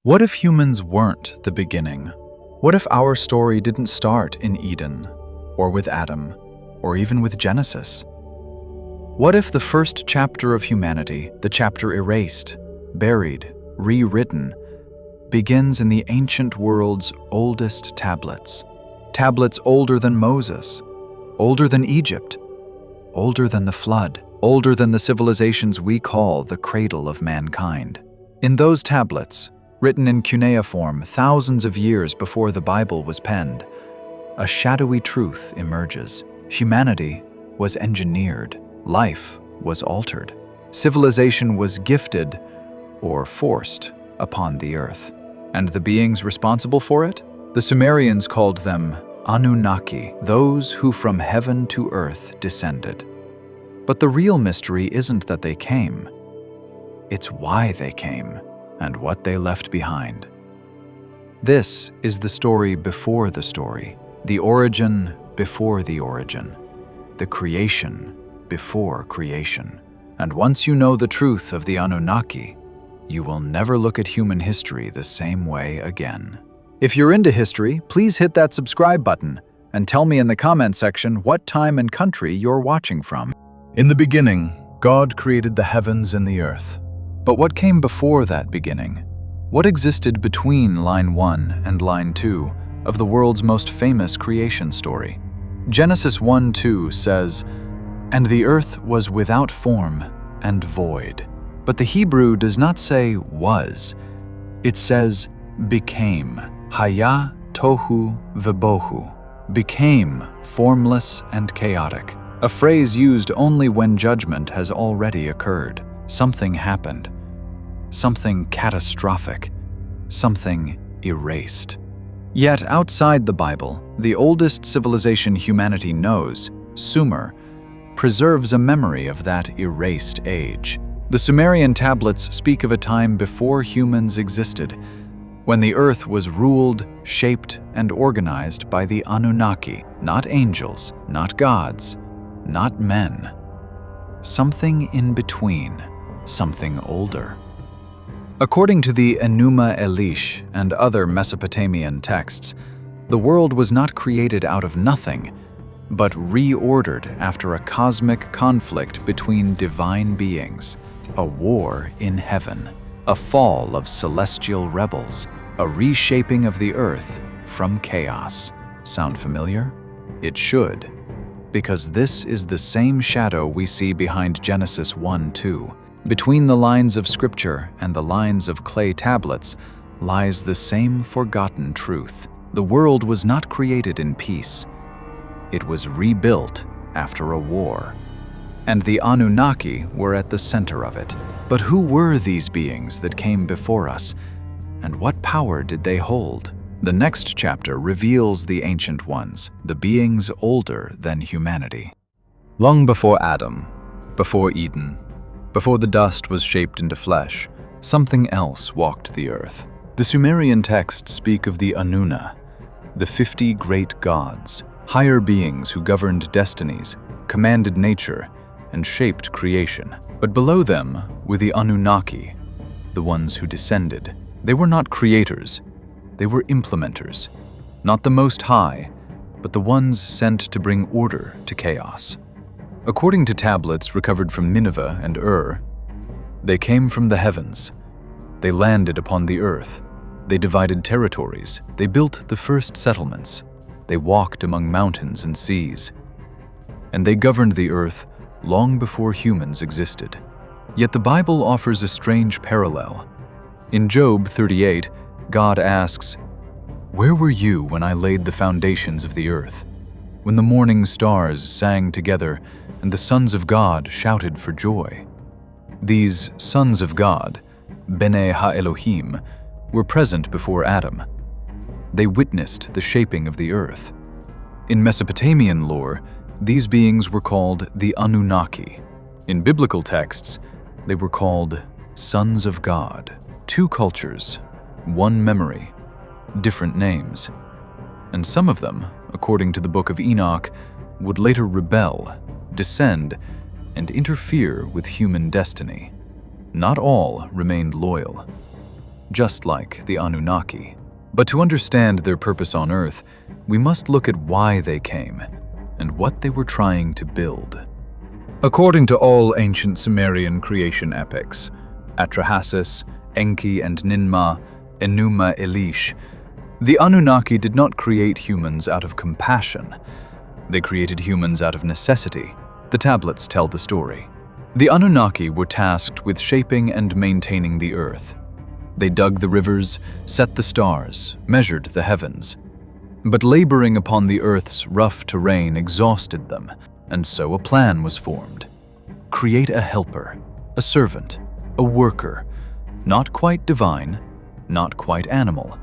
What if humans weren't the beginning? What if our story didn't start in Eden, or with Adam, or even with Genesis? What if the first chapter of humanity, the chapter erased, buried, rewritten, begins in the ancient world's oldest tablets? Tablets older than Moses, older than Egypt, older than the flood, older than the civilizations we call the cradle of mankind. In those tablets, written in cuneiform thousands of years before the Bible was penned, a shadowy truth emerges. Humanity was engineered, life was altered, civilization was gifted or forced upon the earth. And the beings responsible for it? The Sumerians called them Anunnaki, those who from heaven to earth descended. But the real mystery isn't that they came, it's why they came and what they left behind. This is the story before the story, the origin before the origin, the creation before creation. And once you know the truth of the Anunnaki, you will never look at human history the same way again. If you're into history, please hit that subscribe button and tell me in the comment section what time and country you're watching from. In the beginning, God created the heavens and the earth. But what came before that beginning? What existed between line 1 and line 2 of the world's most famous creation story? Genesis 1:2 says, "And the earth was without form and void." But the Hebrew does not say was, it says became. Haya tohu vebohu, became formless and chaotic. A phrase used only when judgment has already occurred. Something happened. Something catastrophic. Something erased. Yet outside the Bible, the oldest civilization humanity knows, Sumer, preserves a memory of that erased age. The Sumerian tablets speak of a time before humans existed, when the earth was ruled, shaped, and organized by the Anunnaki, not angels, not gods, not men. Something in between, something older. According to the Enuma Elish and other Mesopotamian texts, the world was not created out of nothing, but reordered after a cosmic conflict between divine beings, a war in heaven, a fall of celestial rebels, a reshaping of the earth from chaos. Sound familiar? It should, because this is the same shadow we see behind Genesis 1:2. Between the lines of scripture and the lines of clay tablets lies the same forgotten truth. The world was not created in peace. It was rebuilt after a war. And the Anunnaki were at the center of it. But who were these beings that came before us? And what power did they hold? The next chapter reveals the ancient ones, the beings older than humanity. Long before Adam, before Eden, before the dust was shaped into flesh, something else walked the earth. The Sumerian texts speak of the Anunna, the 50 great gods, higher beings who governed destinies, commanded nature, and shaped creation. But below them were the Anunnaki, the ones who descended. They were not creators, they were implementers, not the Most High, but the ones sent to bring order to chaos. According to tablets recovered from Nineveh and they came from the heavens. They landed upon the earth. They divided territories. They built the first settlements. They walked among mountains and seas. And they governed the earth long before humans existed. Yet the Bible offers a strange parallel. In Job 38, God asks, "Where were you when I laid the foundations of the earth? When the morning stars sang together and the sons of God shouted for joy?" These sons of God, Bene Ha-Elohim, were present before Adam. They witnessed the shaping of the earth. In Mesopotamian lore, these beings were called the Anunnaki. In biblical texts, they were called sons of God. Two cultures, one memory, different names. And some of them, according to the Book of Enoch, would later rebel, descend, and interfere with human destiny. Not all remained loyal. just like the Anunnaki. But to understand their purpose on Earth, we must look at why they came and what they were trying to build. According to all ancient Sumerian creation epics, Atrahasis, Enki and Ninmah, Enuma Elish, the Anunnaki did not create humans out of compassion. They created humans out of necessity. The tablets tell the story. The Anunnaki were tasked with shaping and maintaining the Earth. They dug the rivers, set the stars, measured the heavens. But laboring upon the Earth's rough terrain exhausted them, and so a plan was formed. Create a helper, a servant, a worker, not quite divine, not quite animal,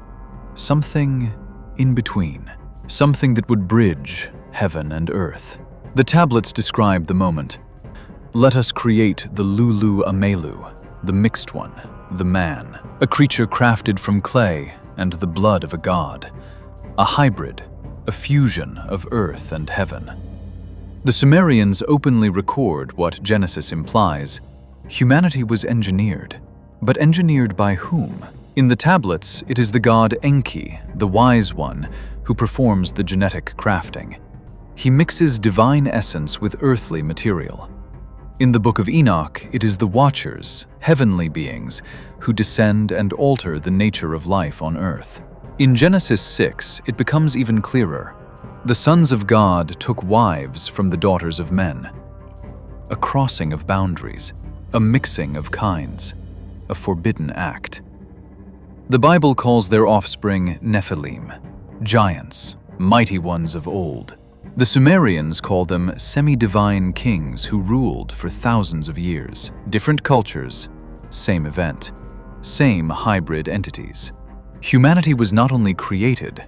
something in between, something that would bridge heaven and earth. The tablets describe the moment. Let us create the Lulu Amelu, the mixed one, the man, a creature crafted from clay and the blood of a god, a hybrid, a fusion of earth and heaven. The Sumerians openly record what Genesis implies. Humanity was engineered, but engineered by whom? In the tablets, it is the god Enki, the wise one, who performs the genetic crafting. He mixes divine essence with earthly material. In the Book of Enoch, it is the Watchers, heavenly beings, who descend and alter the nature of life on earth. In Genesis 6, it becomes even clearer. The sons of God took wives from the daughters of men. A crossing of boundaries, a mixing of kinds, a forbidden act. The Bible calls their offspring Nephilim, giants, mighty ones of old. The Sumerians call them semi-divine kings who ruled for thousands of years. Different cultures, same event, same hybrid entities. Humanity was not only created,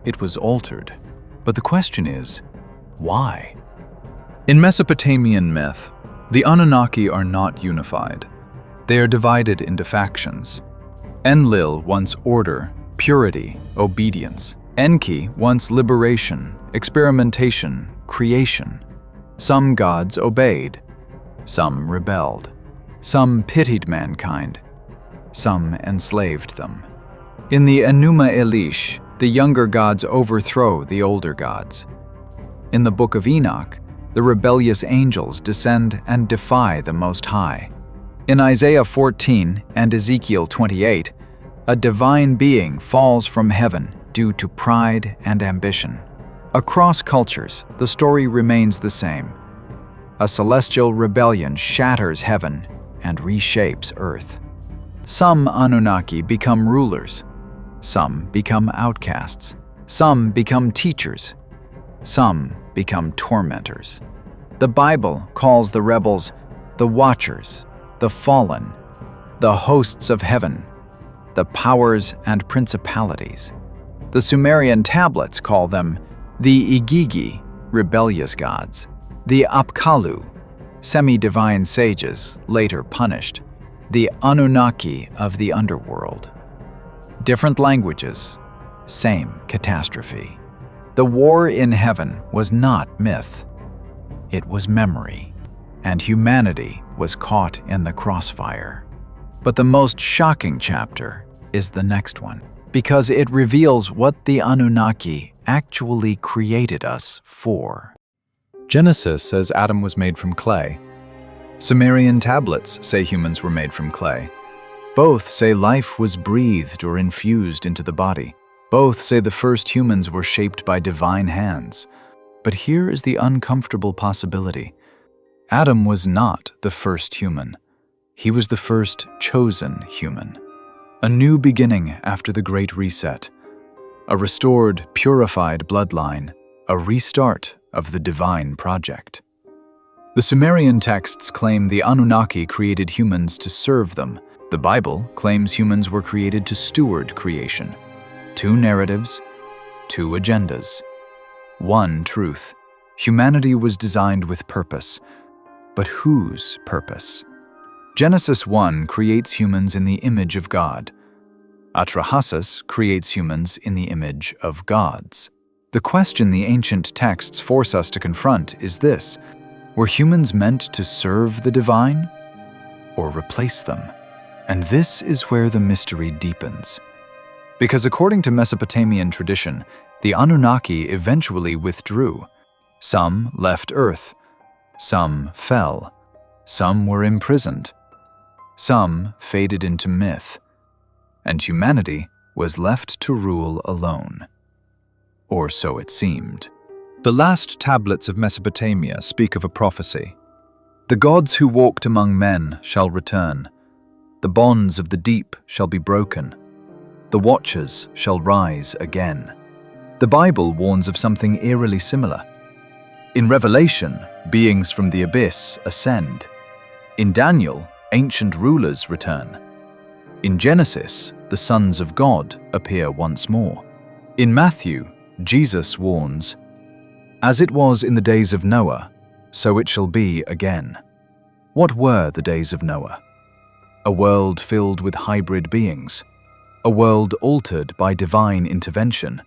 it was altered. But the question is, why? In Mesopotamian myth, the Anunnaki are not unified. They are divided into factions. Enlil wants order, purity, obedience. Enki wants liberation, experimentation, creation. Some gods obeyed, some rebelled, some pitied mankind, some enslaved them. In the Enuma Elish, the younger gods overthrow the older gods. In the Book of Enoch, the rebellious angels descend and defy the Most High. In Isaiah 14 and Ezekiel 28, a divine being falls from heaven due to pride and ambition. Across cultures, the story remains the same. A celestial rebellion shatters heaven and reshapes earth. Some Anunnaki become rulers. Some become outcasts. Some become teachers. Some become tormentors. The Bible calls the rebels the Watchers, the Fallen, the hosts of heaven, the powers and principalities. The Sumerian tablets call them the Igigi, rebellious gods, the Apkallu, semi-divine sages later punished, the Anunnaki of the underworld. Different languages, same catastrophe. The war in heaven was not myth. It was memory, and humanity was caught in the crossfire. But the most shocking chapter is the next one, because it reveals what the Anunnaki actually created us for. Genesis says Adam was made from clay. Sumerian tablets say humans were made from clay. Both say life was breathed or infused into the body. Both say the first humans were shaped by divine hands. But here is the uncomfortable possibility. Adam was not the first human. He was the first chosen human. A new beginning after the Great Reset. A restored, purified bloodline. A restart of the divine project. The Sumerian texts claim the Anunnaki created humans to serve them. The Bible claims humans were created to steward creation. Two narratives, two agendas. One truth. Humanity was designed with purpose. But whose purpose? Genesis 1 creates humans in the image of God. Atrahasis creates humans in the image of gods. The question the ancient texts force us to confront is this: were humans meant to serve the divine or replace them? And this is where the mystery deepens. Because according to Mesopotamian tradition, the Anunnaki eventually withdrew. Some left Earth, some fell, some were imprisoned, some faded into myth, and humanity was left to rule alone. Or so it seemed. The last tablets of Mesopotamia speak of a prophecy. The gods who walked among men shall return. The bonds of the deep shall be broken. The watchers shall rise again. The Bible warns of something eerily similar. In Revelation, beings from the abyss ascend. In Daniel, ancient rulers return. In Genesis, the sons of God appear once more. In Matthew, Jesus warns, "As it was in the days of Noah, so it shall be again." What were the days of Noah? A world filled with hybrid beings. A world altered by divine intervention.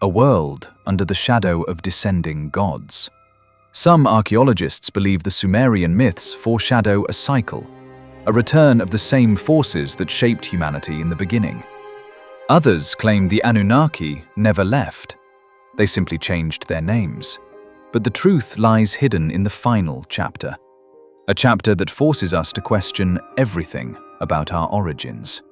A world under the shadow of descending gods. Some archaeologists believe the Sumerian myths foreshadow a cycle, a return of the same forces that shaped humanity in the beginning. Others claim the Anunnaki never left. They simply changed their names. But the truth lies hidden in the final chapter. A chapter that forces us to question everything about our origins.